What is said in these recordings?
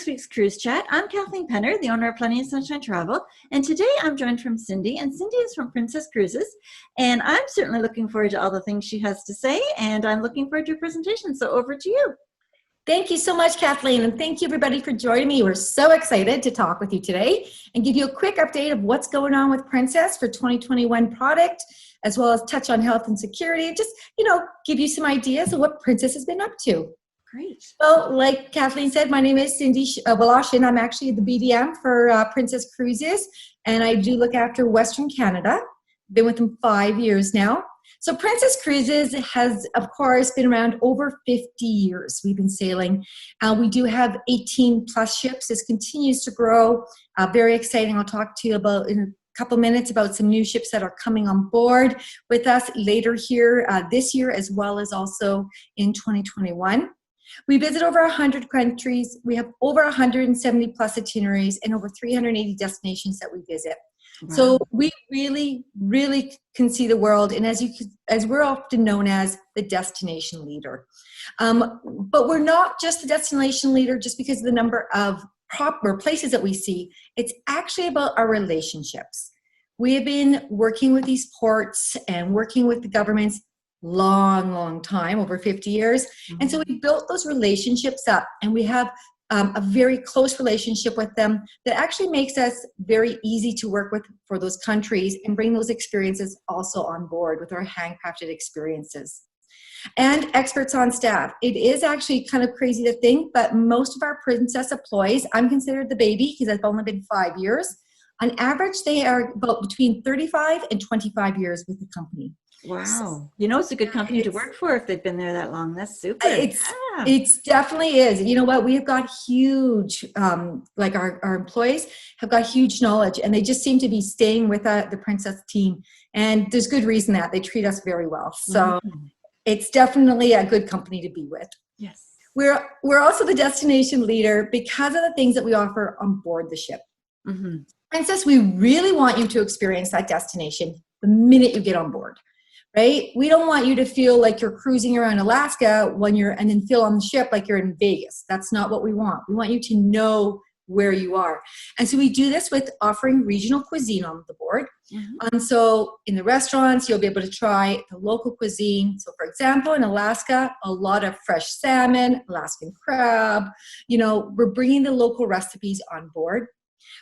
week's Cruise Chat. I'm Kathleen Penner, the owner of Plenty of Sunshine Travel, and today I'm joined from Cindy, and Cindy is from Princess Cruises, and I'm certainly looking forward to all the things she has to say, and I'm looking forward to your presentation, so over to you. Thank you so much, Kathleen, and thank you everybody for joining me. We're so excited to talk with you today and give you a quick update of what's going on with Princess for 2021 product, as well as touch on health and security, and just, give you some ideas of what Princess has been up to. Great. Well, like Kathleen said, my name is Cindy Wolosh, I'm actually the BDM for Princess Cruises, and I do look after Western Canada. Been with them 5 years now. So Princess Cruises has, of course, been around over 50 years. We've been sailing. We do have 18 plus ships. This continues to grow. Very exciting. I'll talk to you about in a couple minutes about some new ships that are coming on board with us later here this year, as well as also in 2021. We visit over 100 countries. We have over 170 plus itineraries and over 380 destinations that we visit. Wow. So we really, really can see the world, and as we're often known as the destination leader. But we're not just the destination leader just because of the number of proper places that we see. It's actually about our relationships. We have been working with these ports and working with the governments long time, over 50 years. Mm-hmm. And so we built those relationships up, and we have a very close relationship with them that actually makes us very easy to work with for those countries and bring those experiences also on board with our handcrafted experiences. And experts on staff. It is actually kind of crazy to think, but most of our Princess employees, I'm considered the baby because I've only been 5 years. On average, they are about between 35 and 25 years with the company. Wow. So, it's a good company to work for if they've been there that long. That's super. It's definitely is. You know what? We have got huge, like our employees have got huge knowledge, and they just seem to be staying with the Princess team. And there's good reason that they treat us very well. So It's definitely a good company to be with. Yes. We're also the destination leader because of the things that we offer on board the ship. Mm-hmm. Princess, we really want you to experience that destination the minute you get on board. Right? We don't want you to feel like you're cruising around Alaska and then feel on the ship like you're in Vegas. That's not what we want. We want you to know where you are. And so we do this with offering regional cuisine on the board. Mm-hmm. And so in the restaurants, you'll be able to try the local cuisine. So for example, in Alaska, a lot of fresh salmon, Alaskan crab, we're bringing the local recipes on board.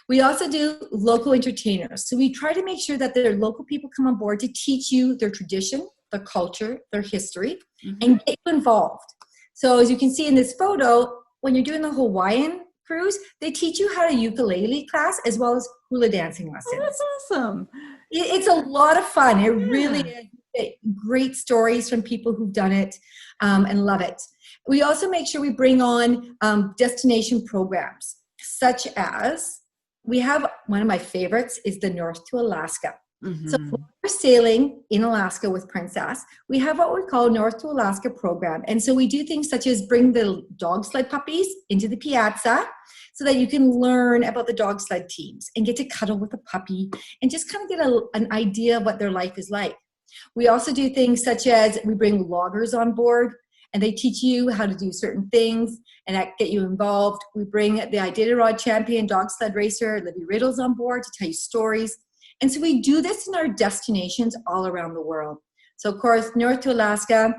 We also do local entertainers. So we try to make sure that their local people come on board to teach you their tradition, their culture, their history, and get you involved. So as you can see in this photo, when you're doing the Hawaiian cruise, they teach you how to ukulele class as well as hula dancing lessons. Oh, that's awesome. It's a lot of fun. It really is. Great stories from people who've done it and love it. We also make sure we bring on destination programs, such as we have one of my favorites is the North to Alaska. Mm-hmm. So when we're sailing in Alaska with Princess, we have what we call North to Alaska program. And so we do things such as bring the dog sled puppies into the piazza so that you can learn about the dog sled teams and get to cuddle with a puppy and just kind of get an idea of what their life is like. We also do things such as we bring loggers on board, and they teach you how to do certain things and that get you involved. We bring the Iditarod champion dog sled racer, Libby Riddles, on board to tell you stories. And so we do this in our destinations all around the world. So of course, North to Alaska,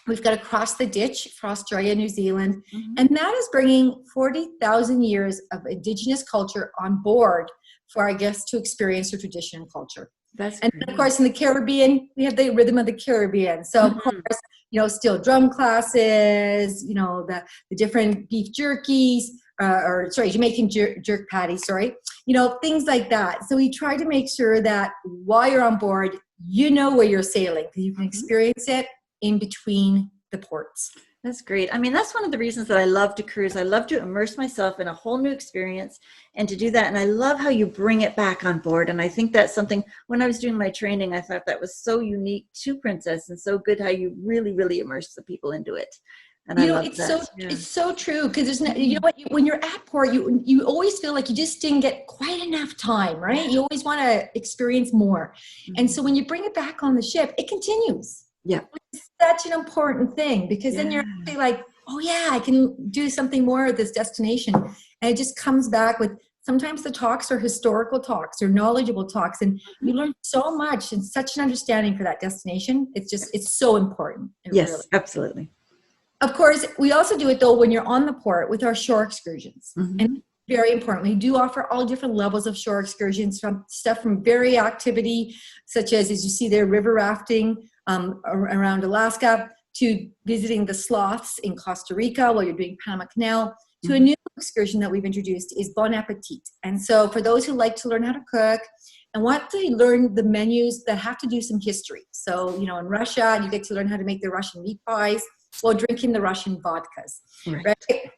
we've got Across the Ditch for Australia, New Zealand. Mm-hmm. And that is bringing 40,000 years of Indigenous culture on board for our guests to experience their tradition and culture. And then, of course, in the Caribbean, we have the Rhythm of the Caribbean. So, of course, steel drum classes, the different beef jerkies, Jamaican jerk patties, things like that. So we try to make sure that while you're on board, where you're sailing, because you can experience it in between the ports. That's great. I mean, that's one of the reasons that I love to cruise. I love to immerse myself in a whole new experience and to do that. And I love how you bring it back on board. And I think that's something, when I was doing my training, I thought that was so unique to Princess and so good how you really, really immerse the people into it. And I love that. It's so true, because there's no, when you're at port, you always feel like you just didn't get quite enough time, right? You always want to experience more. Mm-hmm. And so when you bring it back on the ship, it continues. Yeah. It's such an important thing, because then you're actually like oh yeah, I can do something more at this destination. And it just comes back with, sometimes the talks are historical talks or knowledgeable talks, and you learn so much and such an understanding for that destination. It's so important. Yes, really. absolutely. Of course, we also do it though when you're on the port with our shore excursions. And very important, we do offer all different levels of shore excursions, from stuff from very activity, such as you see there, river rafting around Alaska, to visiting the sloths in Costa Rica while you're doing Panama Canal, to a new excursion that we've introduced is Bon Appetit. And so for those who like to learn how to cook and want to learn the menus that have to do some history. So, in Russia, you get to learn how to make the Russian meat pies while drinking the Russian vodkas, right?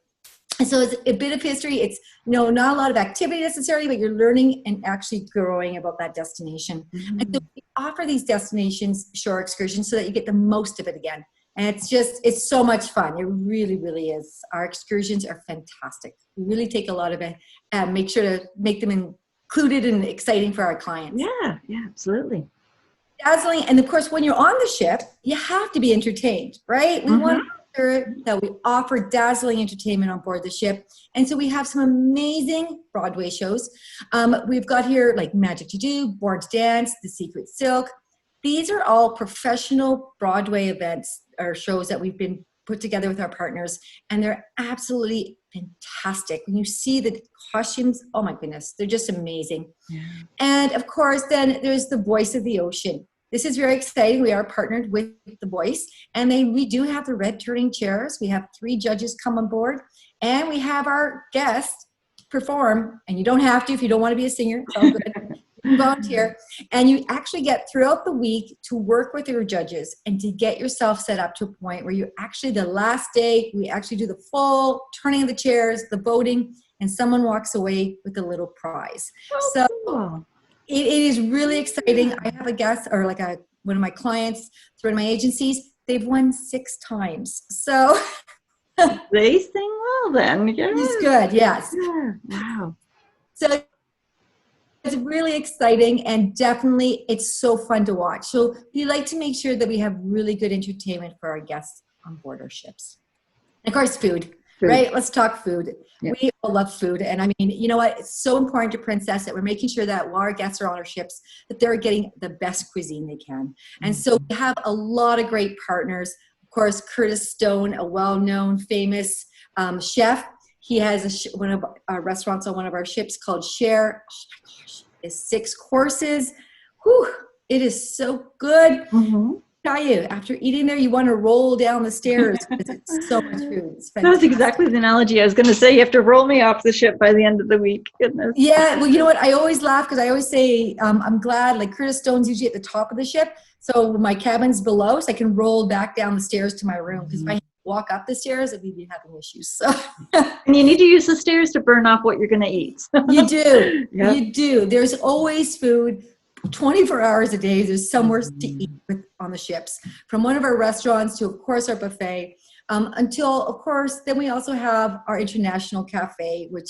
And so it's a bit of history. It's, not a lot of activity necessarily, but you're learning and actually growing about that destination. And so we offer these destinations shore excursions so that you get the most of it again. And it's so much fun. It really, really is. Our excursions are fantastic. We really take a lot of it and make sure to make them included and exciting for our clients. Yeah, absolutely. Dazzling. And of course, when you're on the ship, you have to be entertained, right? We want to make sure that we offer dazzling entertainment on board the ship. And so we have some amazing Broadway shows. We've got here like Magic to Do, Born to Dance, The Secret Silk. These are all professional Broadway events or shows that we've been put together with our partners, and they're absolutely fantastic. When you see the costumes, oh my goodness, they're just amazing. Yeah. And of course, then there's the Voice of the Ocean. This is very exciting. We are partnered with The Voice, and we do have the red turning chairs. We have 3 judges come on board, and we have our guests perform, and you don't have to if you don't want to be a singer. It's all good. Volunteer, and you actually get throughout the week to work with your judges and to get yourself set up to a point where you actually, the last day, we actually do the full turning of the chairs, the voting, and someone walks away with a little prize. So cool. It is really exciting. I have a guest, or like one of my clients through my agencies, they've won 6 times. So they sing well then. Yes. It's good. Yes. Yeah. Wow. So it's really exciting, and definitely it's so fun to watch. So we like to make sure that we have really good entertainment for our guests on board our ships. And of course, food, right? Let's talk food. Yep. We all love food. And I mean, you know what? It's so important to Princess that we're making sure that while our guests are on our ships, that they're getting the best cuisine they can. And so we have a lot of great partners. Of course, Curtis Stone, a well-known, famous chef. He has one of our restaurants on one of our ships called Share. Oh my gosh, it's 6 courses. Whew, it is so good. I tell you, after eating there, you want to roll down the stairs because it's so much food. It's fantastic. That was exactly the analogy I was going to say. You have to roll me off the ship by the end of the week. Goodness. Yeah, well, you know what? I always laugh because I always say I'm glad, like Curtis Stone's usually at the top of the ship. So my cabin's below, so I can roll back down the stairs to my room, because if I walk up the stairs, we'd be having issues. So and you need to use the stairs to burn off what you're going to eat. You do. Yep. You do. There's always food 24 hours a day. There's somewhere to eat on the ships, from one of our restaurants to, of course, our buffet, until, of course, then we also have our international cafe, which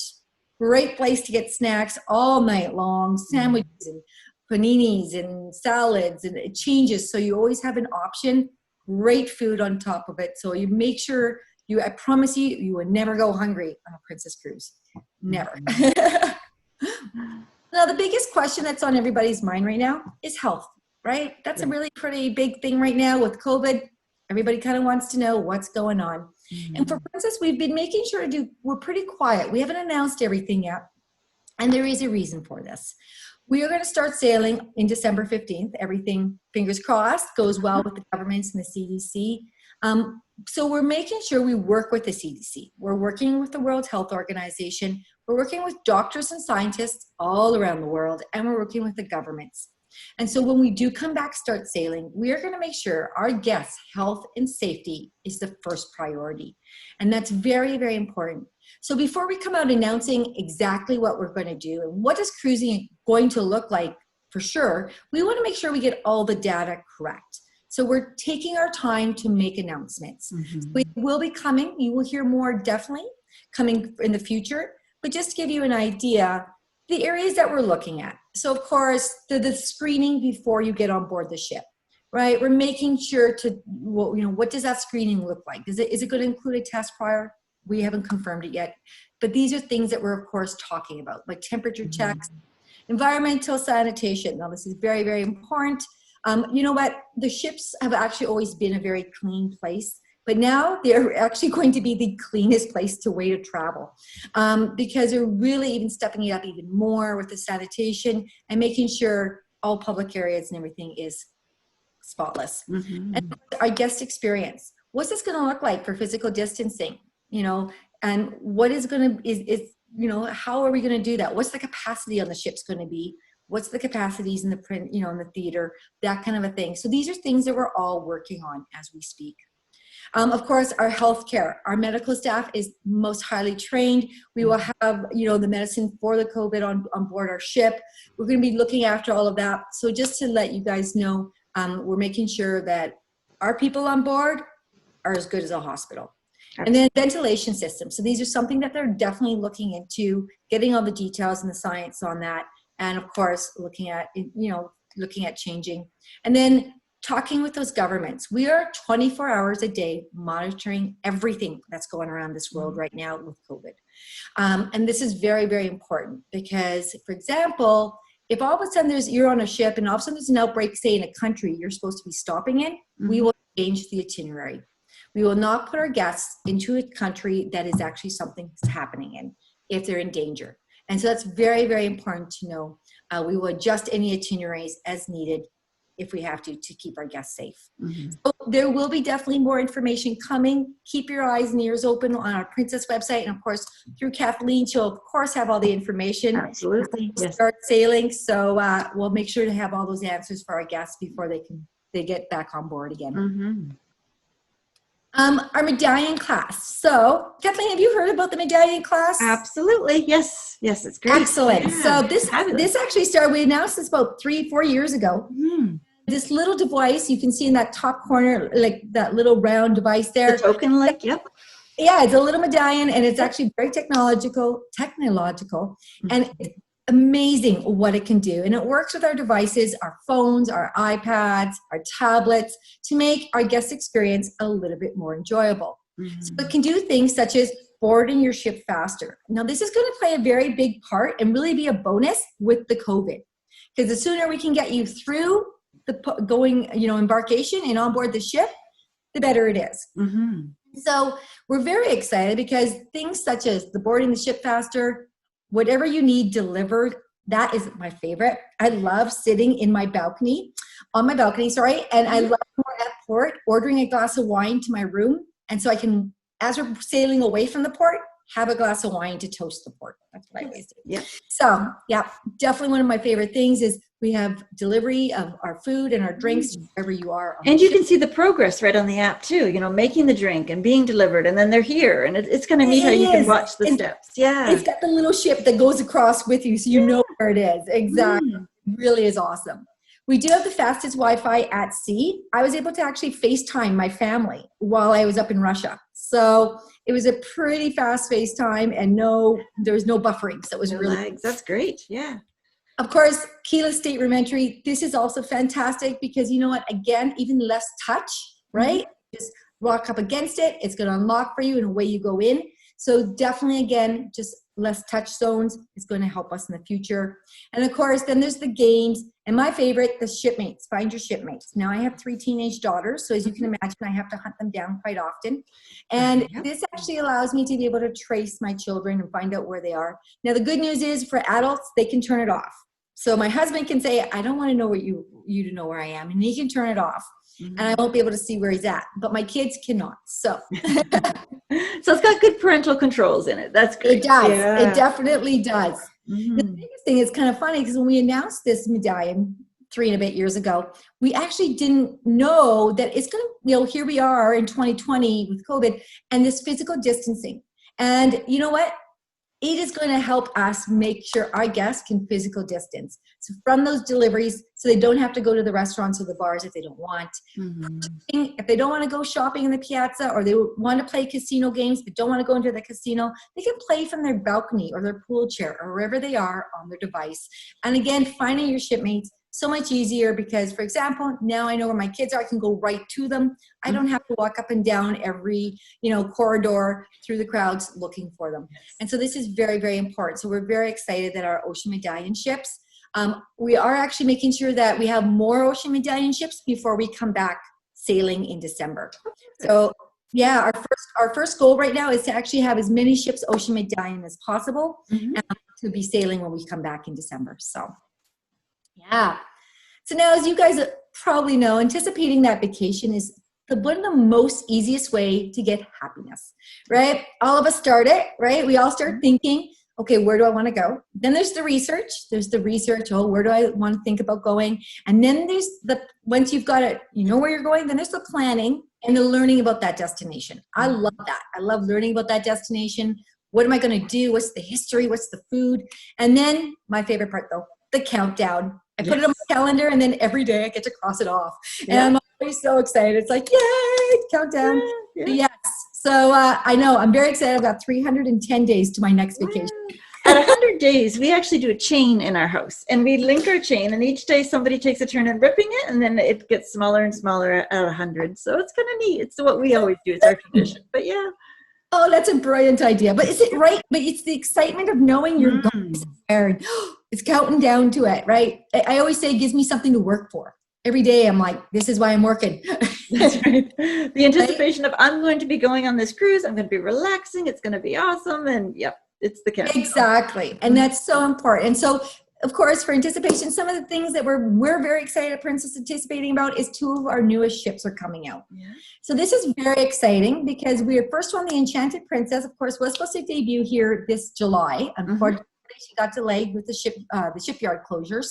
great place to get snacks all night long, sandwiches and paninis and salads, and it changes. So you always have an option. Great food on top of it. So you make sure I promise you, you will never go hungry on a Princess Cruise. Never. Now, the biggest question that's on everybody's mind right now is health, right? That's a really pretty big thing right now with COVID. Everybody kind of wants to know what's going on. And for Princess, we've been making sure we're pretty quiet. We haven't announced everything yet. And there is a reason for this. We are going to start sailing in December 15th. Everything, fingers crossed, goes well with the governments and the CDC. So we're making sure we work with the CDC. We're working with the World Health Organization. We're working with doctors and scientists all around the world, and we're working with the governments. And so when we do come back, start sailing, we are going to make sure our guests' health and safety is the first priority. And that's very, very important. So before we come out announcing exactly what we're going to do and what is cruising going to look like for sure, we want to make sure we get all the data correct. So we're taking our time to make announcements. We will be coming. You will hear more definitely coming in the future. But just to give you an idea, the areas that we're looking at. So of course, the screening before you get on board the ship. right? We're making sure to, well, what does that screening look like? Is it going to include a test prior? We haven't confirmed it yet. But these are things that we're, of course, talking about, like temperature checks, environmental sanitation. Now, this is very, very important. You know what? The ships have actually always been a very clean place, but now they're actually going to be the cleanest place to way to travel, because they're really even stepping it up even more with the sanitation and making sure all public areas and everything is spotless. And our guest experience. What's this going to look like for physical distancing? And what is going to, how are we going to do that? What's the capacity on the ship's going to be? What's the capacities in the print, in the theater, that kind of a thing. So these are things that we're all working on as we speak. Of course, our healthcare, our medical staff is most highly trained. We will have, the medicine for the COVID on board our ship. We're going to be looking after all of that. So just to let you guys know, we're making sure that our people on board are as good as a hospital. And then ventilation systems. So these are something that they're definitely looking into, getting all the details and the science on that. And of course, looking at changing. And then talking with those governments. We are 24 hours a day monitoring everything that's going around this world right now with COVID. And this is very, very important because, for example, if all of a sudden you're on a ship and all of a sudden there's an outbreak, say in a country you're supposed to be stopping in, we will change the itinerary. We will not put our guests into a country that is actually something that's happening in if they're in danger. And so that's very, very important to know. We will adjust any itineraries as needed if we have to keep our guests safe. So there will be definitely more information coming. Keep your eyes and ears open on our Princess website. And of course, through Kathleen, she'll of course have all the information. Absolutely. Yes. Start sailing. So we'll make sure to have all those answers for our guests before they get back on board again. Our Medallion Class. So, Kathleen, have you heard about the Medallion Class? Absolutely. Yes. Yes, it's great. Excellent. Yeah, so this actually started, we announced this about 3-4 years ago. This little device, you can see in that top corner, like that little round device there. The token, yep. Yeah, it's a little medallion, and it's actually very technological, and it's amazing what it can do. And it works with our devices, our phones, our iPads, our tablets, to make our guest experience a little bit more enjoyable. So it can do things such as boarding your ship faster. Now, this is going to play a very big part and really be a bonus with the COVID, because the sooner we can get you through the embarkation and on board the ship, the better it is. So we're very excited because things such as the boarding the ship faster, whatever you need delivered, that is my favorite. I love sitting on my balcony, and I love at port ordering a glass of wine to my room, and so I can, as we're sailing away from the port, have a glass of wine to toast the port. That's what I always do. Yeah. So, yeah, definitely one of my favorite things is we have delivery of our food and our drinks wherever you are. And you can see the progress right on the app too, making the drink and being delivered, and then they're here, and it's kind of neat how you can watch the steps. Yeah. It's got the little ship that goes across with you, so you know where it is. Exactly. It really is awesome. We do have the fastest Wi-Fi at sea. I was able to actually FaceTime my family while I was up in Russia. So it was a pretty fast FaceTime, and there was no buffering. So it was really lags. That's great. Yeah. Of course, keyless stateroom entry. This is also fantastic because you know what? Again, even less touch, right? Just walk up against it. It's going to unlock for you and away you go in. So definitely, again, just less touch zones is going to help us in the future. And of course, then there's the games. And my favorite, the shipmates. Find your shipmates. Now, I have 3 teenage daughters, so as you can imagine, I have to hunt them down quite often. And this actually allows me to be able to trace my children and find out where they are. Now, the good news is for adults, they can turn it off. So my husband can say, I don't want to know where you to know where I am. And he can turn it off. And I won't be able to see where he's at. But my kids cannot. So so it's got good parental controls in it. That's great. It does. Yeah. It definitely does. The biggest thing is kind of funny because when we announced this medallion 3 and a bit years ago, we actually didn't know that it's going to, here we are in 2020 with COVID and this physical distancing. And you know what? It is going to help us make sure our guests can physical distance. So from those deliveries, so they don't have to go to the restaurants or the bars if they don't want. If they don't want to go shopping in the piazza, or they want to play casino games but don't want to go into the casino, they can play from their balcony or their pool chair or wherever they are on their device. And again, finding your shipmates so much easier because, for example, now I know where my kids are. I can go right to them. I don't have to walk up and down every, corridor through the crowds looking for them. And so this is very, very important. So we're very excited that our Ocean Medallion ships, we are actually making sure that we have more Ocean Medallion ships before we come back sailing in December. So yeah, our first goal right now is to actually have as many ships Ocean Medallion as possible to be sailing when we come back in December. So yeah. So now, as you guys probably know, anticipating that vacation is one of the most easiest way to get happiness, right? All of us start it, right? We all start thinking, okay, where do I want to go? Then there's the research. Oh, where do I want to think about going? And then there's once you've got it, you know where you're going, then there's the planning and the learning about that destination. I love that. I love learning about that destination. What am I going to do? What's the history? What's the food? And then my favorite part though, the countdown. I put it on my calendar and then every day I get to cross it off. And I'm always so excited. It's like, yay, countdown. Yes. So I know I'm very excited. I've got 310 days to my next vacation. At 100 days, we actually do a chain in our house, and we link our chain, and each day somebody takes a turn in ripping it, and then it gets smaller and smaller at 100. So it's kind of neat. It's what we always do. It's our tradition. But yeah. Oh, that's a brilliant idea. But is it right? But it's the excitement of knowing you're going somewhere. It's counting down to it, right? I always say it gives me something to work for. Every day I'm like, this is why I'm working. That's right. The anticipation of I'm going to be going on this cruise. I'm going to be relaxing. It's going to be awesome. And yep, it's the countdown. Exactly. And that's so important. And so, of course, for anticipation, some of the things that we're very excited at Princess anticipating about is 2 of our newest ships are coming out. Yeah. So this is very exciting because we are first one, the Enchanted Princess, of course, was supposed to debut here this July. Unfortunately, she got delayed with the shipyard closures.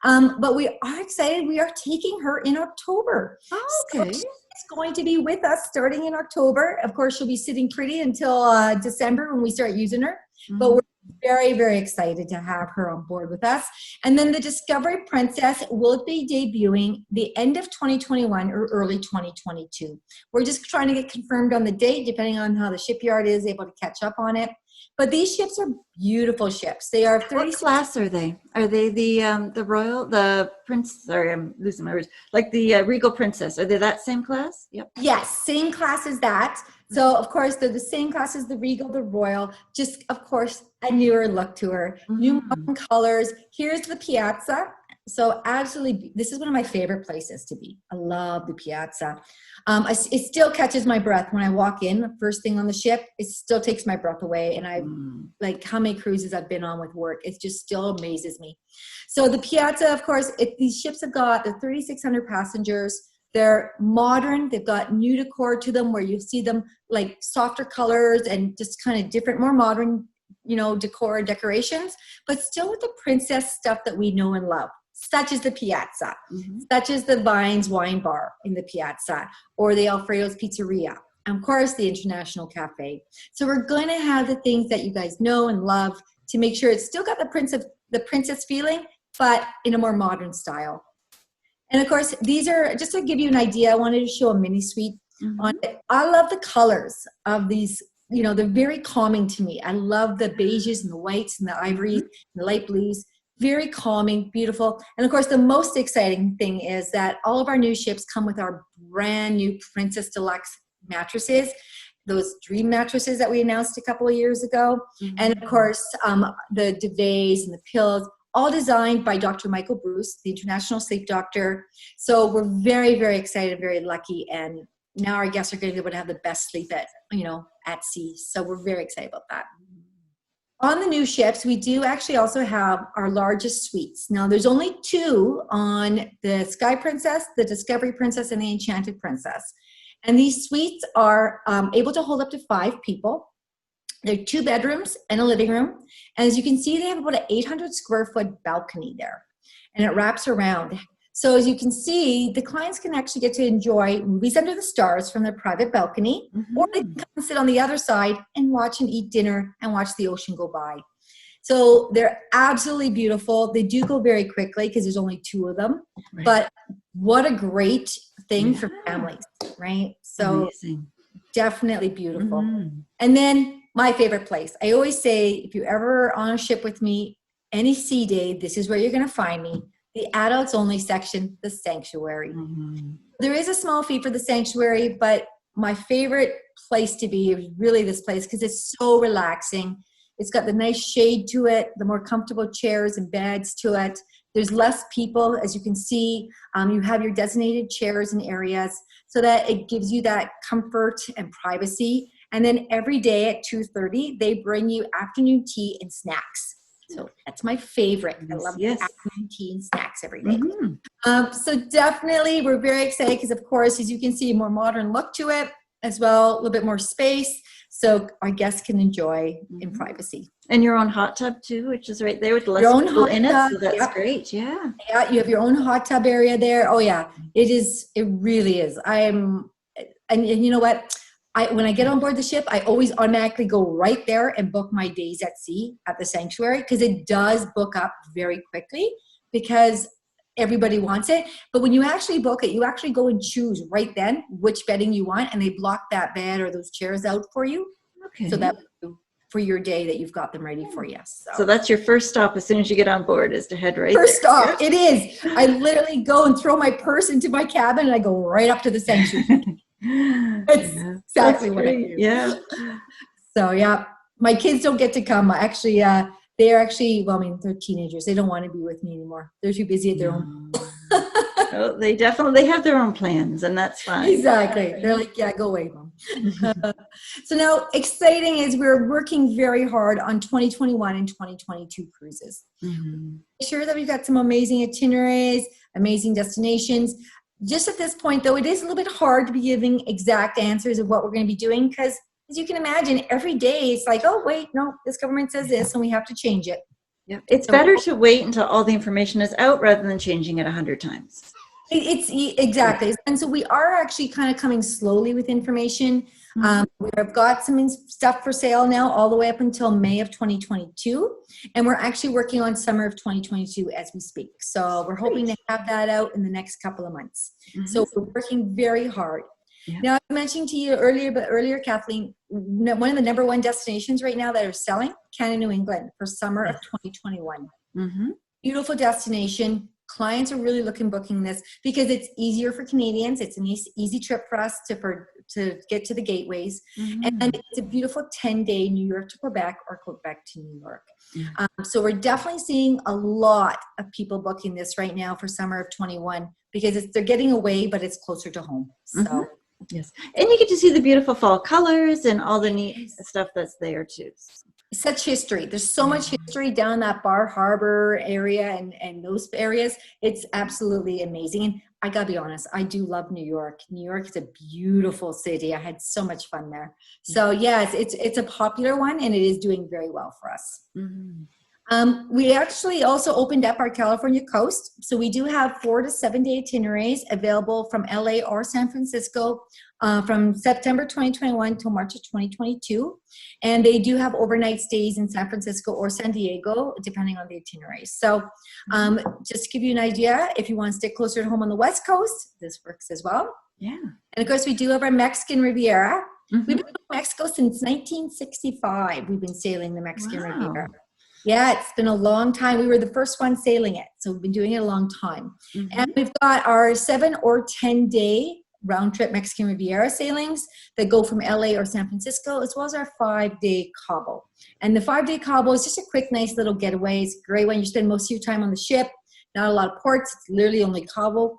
But we are excited. We are taking her in October. Oh, okay. So she's going to be with us starting in October. Of course, she'll be sitting pretty until December when we start using her. But we're very, very excited to have her on board with us. And then the Discovery Princess will be debuting the end of 2021 or early 2022. We're just trying to get confirmed on the date, depending on how the shipyard is able to catch up on it. But these ships are beautiful ships. They are 30. What class are they? Are they the Royal, the Prince? Sorry, I'm losing my words. Like the Regal Princess. Are they that same class? Yep. Yes, same class as that. So, of course, they're the same class as the Regal, the Royal. Just, of course, a newer look to her. New modern colors. Here's the Piazza. So, absolutely, this is one of my favorite places to be. I love the Piazza. It still catches my breath when I walk in. First thing on the ship, it still takes my breath away. And I like how many cruises I've been on with work. It just still amazes me. So, the Piazza, of course, these ships have got the 3,600 passengers. They're modern. They've got new decor to them where you see them like softer colors and just kind of different, more modern, decor and decorations, but still with the princess stuff that we know and love, such as the Piazza, such as the Vines Wine Bar in the Piazza, or the Alfredo's Pizzeria, and of course the International Cafe. So we're going to have the things that you guys know and love to make sure it's still got the princess feeling, but in a more modern style. And of course, these are, just to give you an idea, I wanted to show a mini suite on it. I love the colors of these, they're very calming to me. I love the beiges and the whites and the ivories and the light blues. Very calming, beautiful. And of course, the most exciting thing is that all of our new ships come with our brand new Princess Deluxe mattresses, those dream mattresses that we announced a couple of years ago. And of course, the duvets and the pillows, all designed by Dr. Michael Bruce, the international sleep doctor. So we're very, very excited, very lucky. And now our guests are going to be able to have the best sleep at sea. So we're very excited about that. On the new ships, we do actually also have our largest suites. Now there's only 2 on the Sky Princess, the Discovery Princess, and the Enchanted Princess. And these suites are able to hold up to 5 people. There are 2 bedrooms and a living room. And as you can see, they have about an 800 square foot balcony there. And it wraps around. So as you can see, the clients can actually get to enjoy movies under the stars from their private balcony. Or they can come and sit on the other side and watch and eat dinner and watch the ocean go by. So they're absolutely beautiful. They do go very quickly because there's only 2 of them. Right. But what a great thing for families, right? So amazing. Definitely beautiful. And then my favorite place. I always say, if you're ever on a ship with me, any sea day, this is where you're going to find me. the adults only section, the sanctuary. Mhm. There is a small fee for the sanctuary, but my favorite place to be is really this place because it's so relaxing. It's got the nice shade to it, the more comfortable chairs and beds to it. There's less people, as you can see. You have your designated chairs and areas so that it gives you that comfort and privacy. And then every day at 2:30, they bring you afternoon tea and snacks. So that's my favorite. I love afternoon tea and snacks every day. Mm-hmm. So definitely, we're very excited because, of course, as you can see, a more modern look to it as well, a little bit more space. So our guests can enjoy in privacy. And your own hot tub too, which is right there with less Your own people hot in it. tub, So that's yep. great. Yeah. Yeah, you have your own hot tub area there. Oh yeah, it is. It really is. And you know what? When I get on board the ship, I always automatically go right there and book my days at sea at the sanctuary because it does book up very quickly because everybody wants it. But when you actually book it, you actually go and choose right then which bedding you want, and they block that bed or those chairs out for you. Okay. So that for your day that you've got them ready for you. So that's your first stop as soon as you get on board is to head right first there. stop. It is. I literally go and throw my purse into my cabin and I go right up to the sanctuary. That's exactly what I do. Yeah. So yeah, my kids don't get to come. Actually, they're actually, well, I mean, they're teenagers. They don't want to be with me anymore. They're too busy at their own. Oh, they have their own plans, and that's fine. Exactly. They're like, yeah, go away, Mom. So now, exciting is we're working very hard on 2021 and 2022 cruises. Mm-hmm. Make sure that we've got some amazing itineraries, amazing destinations. Just at this point, though, it is a little bit hard to be giving exact answers of what we're going to be doing because, as you can imagine, every day it's like, oh, wait, no, this government says this, and we have to change it. Yeah, it's better to wait until all the information is out rather than changing it 100 times. It's exactly. And so we are actually kind of coming slowly with information. We've got some stuff for sale now all the way up until May of 2022. And we're actually working on summer of 2022 as we speak. So we're hoping to have that out in the next couple of months. So we're working very hard. Yeah. Now, I mentioned to you earlier, Kathleen, one of the number one destinations right now that are selling, Canada, New England, for summer of 2021. Beautiful destination. Clients are really booking this because it's easier for Canadians. It's an easy trip for us to get to the gateways. And it's a beautiful 10-day New York to Quebec or Quebec to New York. So we're definitely seeing a lot of people booking this right now for summer of 21 because they're getting away, but it's closer to home. So. Yes. And you get to see the beautiful fall colors and all the neat stuff that's there too. Such history. There's so much history down that Bar Harbor area and those areas. It's absolutely amazing. And I gotta be honest, I do love New York. New York is a beautiful city. I had so much fun there. So yes, it's a popular one and it is doing very well for us. We actually also opened up our California coast. So we do have 4 to 7 day itineraries available from LA or San Francisco from September 2021 till March of 2022. And they do have overnight stays in San Francisco or San Diego, depending on the itineraries. So just to give you an idea, if you want to stick closer to home on the West Coast, this works as well. Yeah. And of course, we do have our Mexican Riviera. We've been in Mexico since 1965. We've been sailing the Mexican Riviera. Yeah, it's been a long time. We were the first one sailing it, so we've been doing it a long time. And we've got our 7 or 10 day round trip Mexican Riviera sailings that go from LA or San Francisco, as well as our 5-day Cabo. And the 5-day Cabo is just a quick, nice little getaway. It's great when you spend most of your time on the ship. Not a lot of ports. It's literally only Cabo.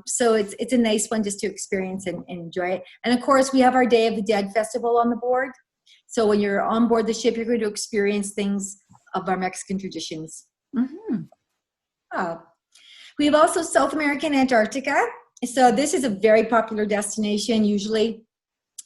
So it's a nice one just to experience and enjoy it. And of course, we have our Day of the Dead festival on the board. So when you're on board the ship, you're going to experience things of our Mexican traditions. We have also South America and Antarctica. So this is a very popular destination, usually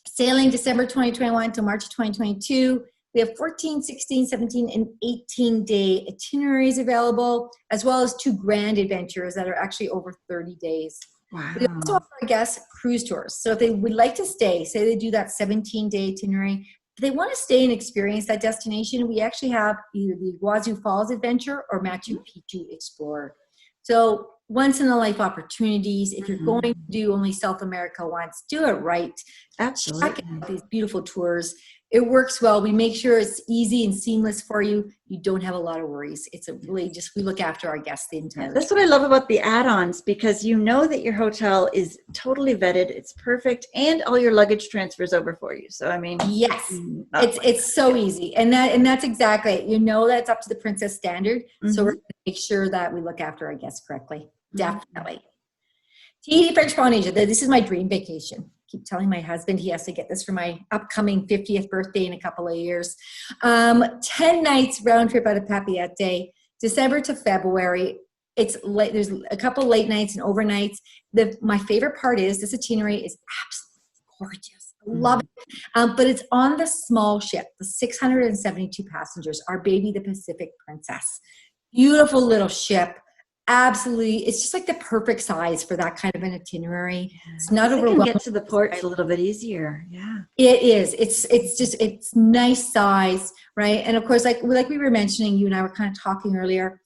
sailing December 2021 to March 2022. We have 14, 16, 17, and 18 day itineraries available, as well as 2 grand adventures that are actually over 30 days. Wow. We also offer our guests cruise tours. So if they would like to stay, say they do that 17-day itinerary, if they want to stay and experience that destination, we actually have either the Iguazu Falls Adventure or Machu Picchu Explorer. So once in a life opportunities. If you're going to do only South America once, do it right. Absolutely. Check out these beautiful tours. It works well. We make sure it's easy and seamless for you. You don't have a lot of worries. It's a really just, we look after our guests the entire time. That's what I love about the add-ons, because you know that your hotel is totally vetted, it's perfect, and all your luggage transfers over for you. So I mean, yes, it's so easy, and that's exactly it. You know that's up to the Princess standard. So we're going to make sure that we look after our guests correctly. Definitely. Tahiti, French Polynesia. This is my dream vacation. Keep telling my husband he has to get this for my upcoming 50th birthday in a couple of years. 10 nights round trip out of Papeete, December to February. It's late. There's a couple late nights and overnights. My favorite part is this itinerary is absolutely gorgeous. I love it. But it's on the small ship, the 672 passengers, our baby, the Pacific Princess. Beautiful little ship. Absolutely, it's just like the perfect size for that kind of an itinerary. It's not overwhelming. Get to the ports a little bit easier. Yeah, it is. It's nice size, right? And of course, like we were mentioning, you and I were kind of talking earlier.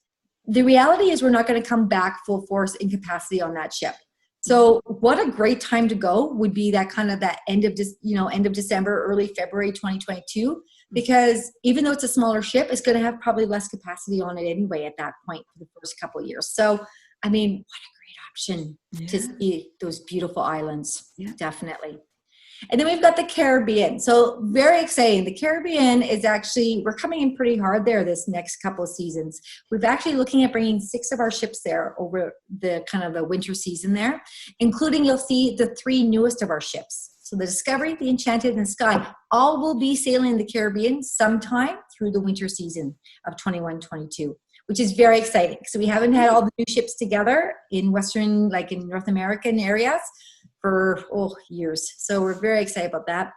The reality is, we're not going to come back full force in capacity on that ship. So, what a great time to go would be that kind of that end of December, early February 2022. Because even though it's a smaller ship, it's going to have probably less capacity on it anyway at that point for the first couple of years. So, I mean, what a great option to see those beautiful islands. Yeah. Definitely. And then we've got the Caribbean. So very exciting. The Caribbean is actually, we're coming in pretty hard there this next couple of seasons. We've actually looking at bringing 6 of our ships there over the kind of the winter season there, including, you'll see the 3 newest of our ships. So the Discovery, the Enchanted, and the Sky all will be sailing in the Caribbean sometime through the winter season of 21-22, which is very exciting. So we haven't had all the new ships together in Western, like in North American areas for years. So we're very excited about that.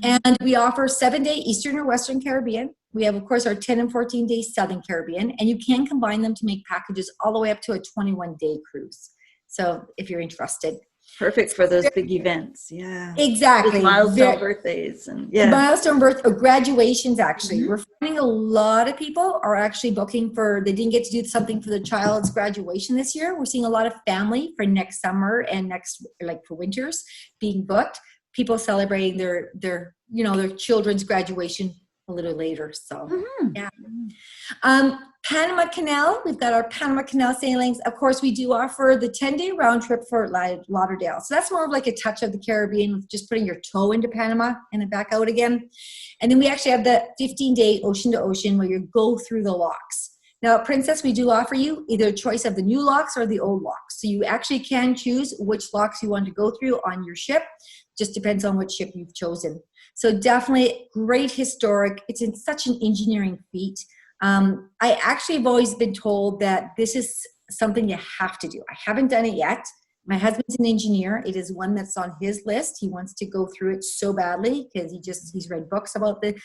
And we offer 7-day Eastern or Western Caribbean. We have, of course, our 10 and 14-day Southern Caribbean, and you can combine them to make packages all the way up to a 21-day cruise. So if you're interested. Perfect for those big events. Yeah, exactly. Milestone birthdays and milestone graduations. Actually, we're finding a lot of people are actually booking for. They didn't get to do something for the child's graduation this year. We're seeing a lot of family for next summer and for winters being booked. People celebrating their children's graduation a little later. So Panama Canal, we've got our Panama Canal sailings. Of course, we do offer the 10-day round trip for Lauderdale. So that's more of like a touch of the Caribbean with just putting your toe into Panama and then back out again. And then we actually have the 15-day ocean to ocean where you go through the locks. Now at Princess, we do offer you either a choice of the new locks or the old locks. So you actually can choose which locks you want to go through on your ship. Just depends on which ship you've chosen. So definitely great historic. It's in such an engineering feat. I actually have always been told that this is something you have to do. I haven't done it yet. My husband's an engineer. It is one that's on his list. He wants to go through it so badly because he's read books about the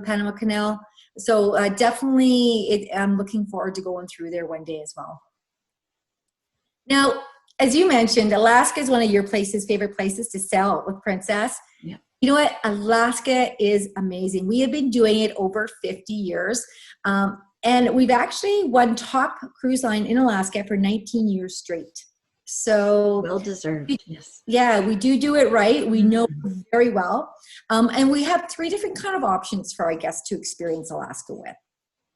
Panama Canal. So definitely I'm looking forward to going through there one day as well. Now, as you mentioned, Alaska is one of your favorite places to sail with Princess. Yeah. You know what? Alaska is amazing. We have been doing it over 50 years. And we've actually won top cruise line in Alaska for 19 years straight. So well deserved. Yes. Yeah, we do it right. We know very well. And we have 3 different kind of options for our guests to experience Alaska with.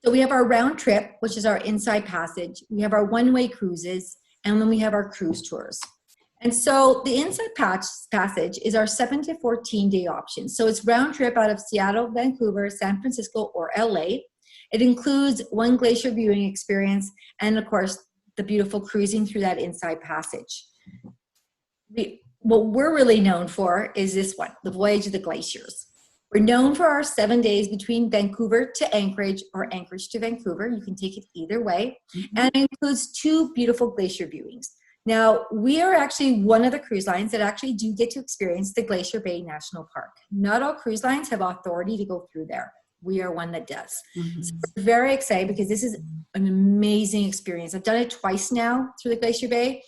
So we have our round trip, which is our inside passage. We have our one-way cruises, and then we have our cruise tours. And so the inside passage is our 7 to 14-day option. So it's round trip out of Seattle, Vancouver, San Francisco, or LA. It includes 1 glacier viewing experience and, of course, the beautiful cruising through that inside passage. What we're really known for is this one, the Voyage of the Glaciers. We're known for our 7 days between Vancouver to Anchorage or Anchorage to Vancouver. You can take it either way. And it includes 2 beautiful glacier viewings. Now, we are actually one of the cruise lines that actually do get to experience the Glacier Bay National Park. Not all cruise lines have authority to go through there. We are one that does. So we're very excited because this is an amazing experience. I've done it twice now through the Glacier Bay,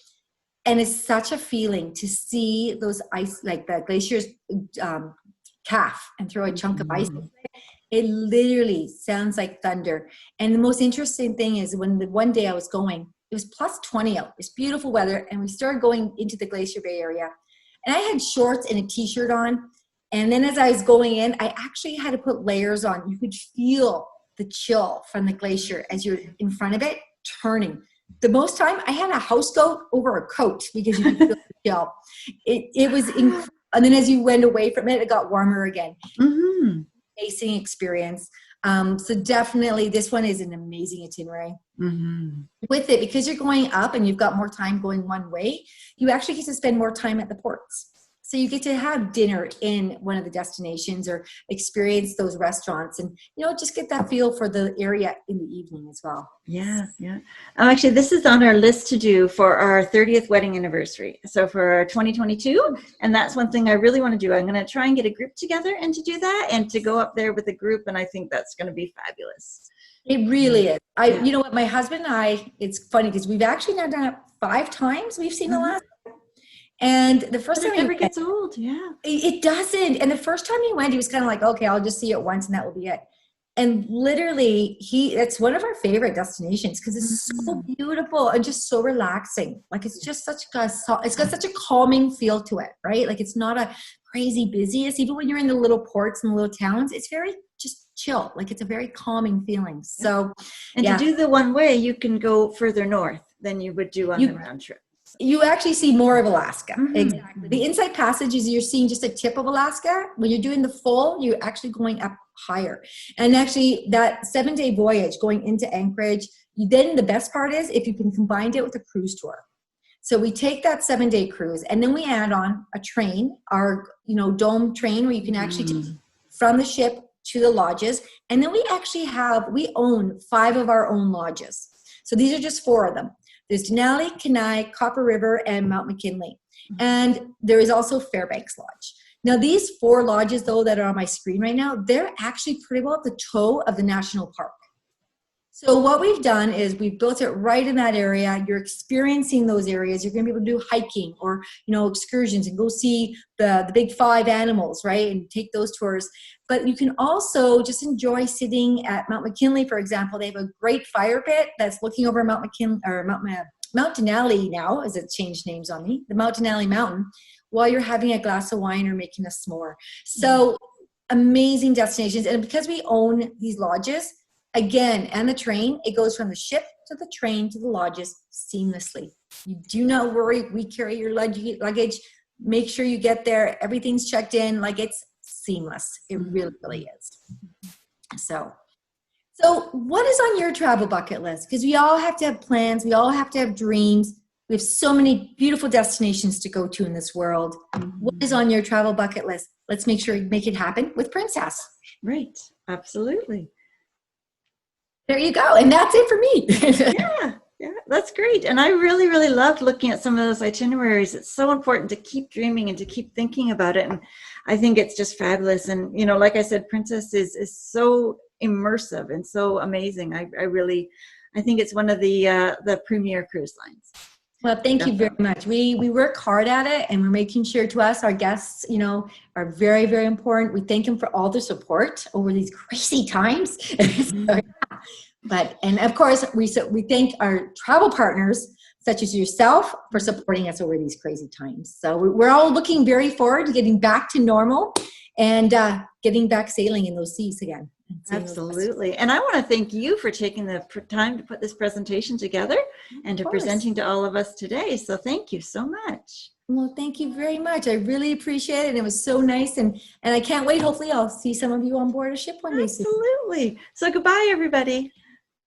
and it's such a feeling to see those ice, like the glaciers calf and throw a chunk of ice. It literally sounds like thunder. And the most interesting thing is when the one day I was going, It was plus 20 out. It's beautiful weather. And we started going into the Glacier Bay area. And I had shorts and a t-shirt on. And then as I was going in, I actually had to put layers on. You could feel the chill from the glacier as you're in front of it turning. The most time I had a houseboat over a coat because you could feel the chill. It was incredible. And then as you went away from it, it got warmer again. Mm-hmm. Amazing experience. So definitely this one is an amazing itinerary. Mm-hmm. With it, because you're going up and you've got more time going one way, you actually get to spend more time at the ports. So you get to have dinner in one of the destinations or experience those restaurants and, just get that feel for the area in the evening as well. Yeah, yeah. Actually, this is on our list to do for our 30th wedding anniversary. So for 2022, and that's one thing I really want to do. I'm going to try and get a group together and to do that and to go up there with a group. And I think that's going to be fabulous. It really is. You know what, my husband and I, it's funny because we've actually now done it 5 times. We've seen Alaska. And the first time it never gets old. Yeah, it doesn't. And the first time he went, he was kind of like, okay, I'll just see it once and that will be it. And literally it's one of our favorite destinations because it's so beautiful and just so relaxing. Like it's just it's got such a calming feel to it, right? Like it's not a crazy busy. It's even when you're in the little ports and the little towns, it's very just chill. Like it's a very calming feeling. So, and to do the one way, you can go further north than you would do on the round trip. You actually see more of Alaska. Mm-hmm. Exactly. The inside passage is you're seeing just a tip of Alaska. When you're doing the full, you're actually going up higher. And actually that 7-day voyage going into Anchorage, then the best part is if you can combine it with a cruise tour. So we take that 7-day cruise and then we add on a train, our dome train where you can actually take from the ship to the lodges. And then we own 5 of our own lodges. So these are just 4 of them. There's Denali, Kenai, Copper River, and Mount McKinley. And there is also Fairbanks Lodge. Now, these 4 lodges, though, that are on my screen right now, they're actually pretty well at the toe of the national park. So what we've done is we've built it right in that area. You're experiencing those areas. You're going to be able to do hiking or, excursions and go see the big 5 animals, right? And take those tours. But you can also just enjoy sitting at Mount McKinley, for example. They have a great fire pit that's looking over Mount Denali now, as it's changed names on me, the Mount Denali Mountain, while you're having a glass of wine or making a s'more. So amazing destinations. And because we own these lodges, again, and the train, it goes from the ship to the train to the lodges seamlessly. You do not worry. We carry your luggage. Make sure you get there. Everything's checked in. Like it's seamless. It really, really is. So what is on your travel bucket list? Because we all have to have plans. We all have to have dreams. We have so many beautiful destinations to go to in this world. What is on your travel bucket list? Let's make sure you make it happen with Princess. Right. Absolutely. There you go. And that's it for me. Yeah, that's great. And I really, really loved looking at some of those itineraries. It's so important to keep dreaming and to keep thinking about it. And I think it's just fabulous. And, like I said, Princess is so immersive and so amazing. I think it's one of the premier cruise lines. Well, thank you very much. We work hard at it, and we're making sure to us, our guests, are very, very important. We thank them for all their support over these crazy times. And of course, we thank our travel partners, such as yourself, for supporting us over these crazy times. So we're all looking very forward to getting back to normal and getting back sailing in those seas again. Absolutely. And I want to thank you for taking the time to put this presentation together and to presenting to all of us today. So thank you so much. Well, thank you very much. I really appreciate it. It was so nice. And I can't wait. Hopefully I'll see some of you on board a ship one day soon. Absolutely. So goodbye, everybody.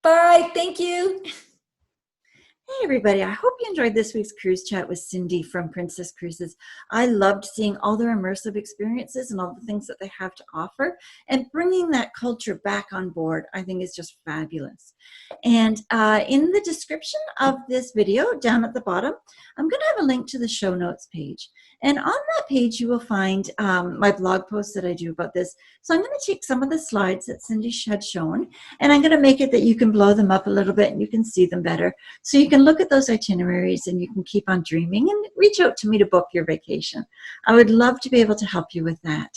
Bye. Thank you. Hey, everybody. I hope you enjoyed this week's Cruise Chat with Cindy from Princess Cruises. I loved seeing all their immersive experiences and all the things that they have to offer, and bringing that culture back on board, I think, is just fabulous. And in the description of this video down at the bottom, I'm going to have a link to the show notes page. And on that page, you will find my blog posts that I do about this. So I'm going to take some of the slides that Cindy had shown, and I'm going to make it that you can blow them up a little bit and you can see them better. So you can look at those itineraries and you can keep on dreaming and reach out to me to book your vacation. I would love to be able to help you with that.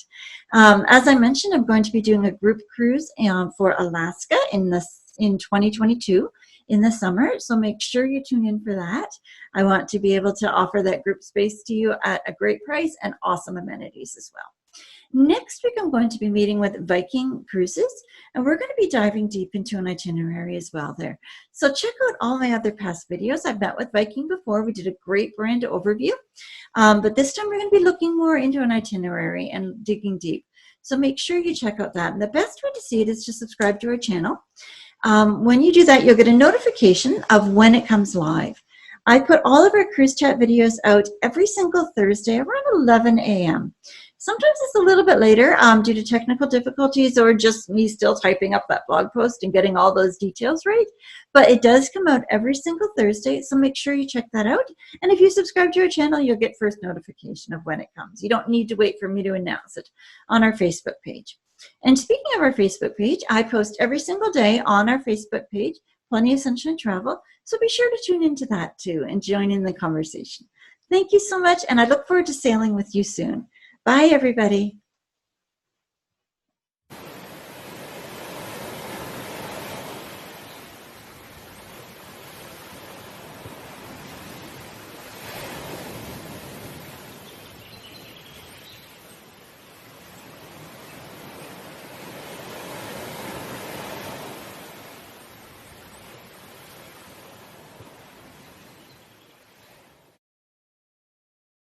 As I mentioned, I'm going to be doing a group cruise for Alaska in 2022. in the summer. So make sure you tune in for that. I want to be able to offer that group space to you at a great price and awesome amenities as well. Next week, I'm going to be meeting with Viking Cruises, and we're going to be diving deep into an itinerary as well there. So check out all my other past videos. I've met with Viking before. We did a great brand overview, but this time we're going to be looking more into an itinerary and digging deep. So make sure you check out that. And the best way to see it is to subscribe to our channel. When you do that, you'll get a notification of when it comes live. I put all of our Cruise Chat videos out every single Thursday around 11 a.m. Sometimes it's a little bit later due to technical difficulties or just me still typing up that blog post and getting all those details right. But it does come out every single Thursday, so make sure you check that out. And if you subscribe to our channel, you'll get first notification of when it comes. You don't need to wait for me to announce it on our Facebook page. And speaking of our Facebook page, I post every single day on our Facebook page, Plenty of Sunshine Travel. So be sure to tune into that too and join in the conversation. Thank you so much, and I look forward to sailing with you soon. Bye, everybody.